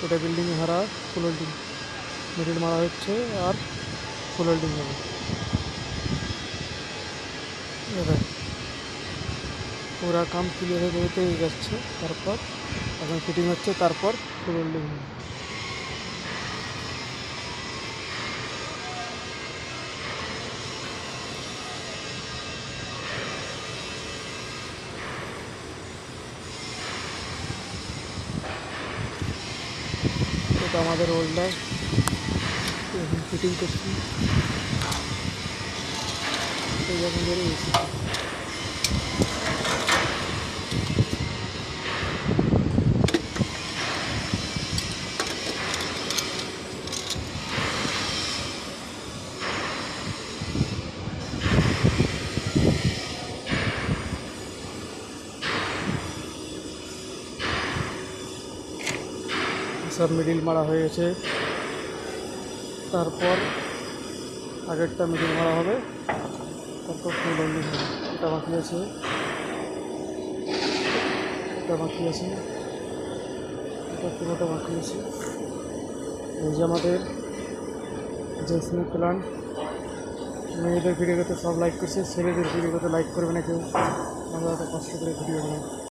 এটা বিল্ডিংয়ে হারা ফুল হোল্ডিং, মিডিল মারা হচ্ছে আর ফুল হোল্ডিং হবে। পুরা কাম ক্লিয়ার হয়ে যাচ্ছে, তারপর এখন ফিটিং হচ্ছে, তারপর ফুল হোল্ডিং হবে। এটা আমাদের হোল্ডার এখন ফিটিং করছি, যখন বেরিয়ে গেছি। সব মিডিল মারা হয়ে গেছে, তারপর আগেরটা মিডিল মারা হবে, তারপর ফুল হোল্ডিং হবে। এটা বাকি আছে, এটা বাকি আছে, এটা পুরোটা বাকি আছে। এই যে আমাদের জেসমিন প্ল্যান্ট। মেয়েদের ভিডিওতে সব লাইক করছে, ছেলেদের ভিডিওতে লাইক করবে না কেউ। আমরা এত কষ্ট করে ভিডিও বানাই।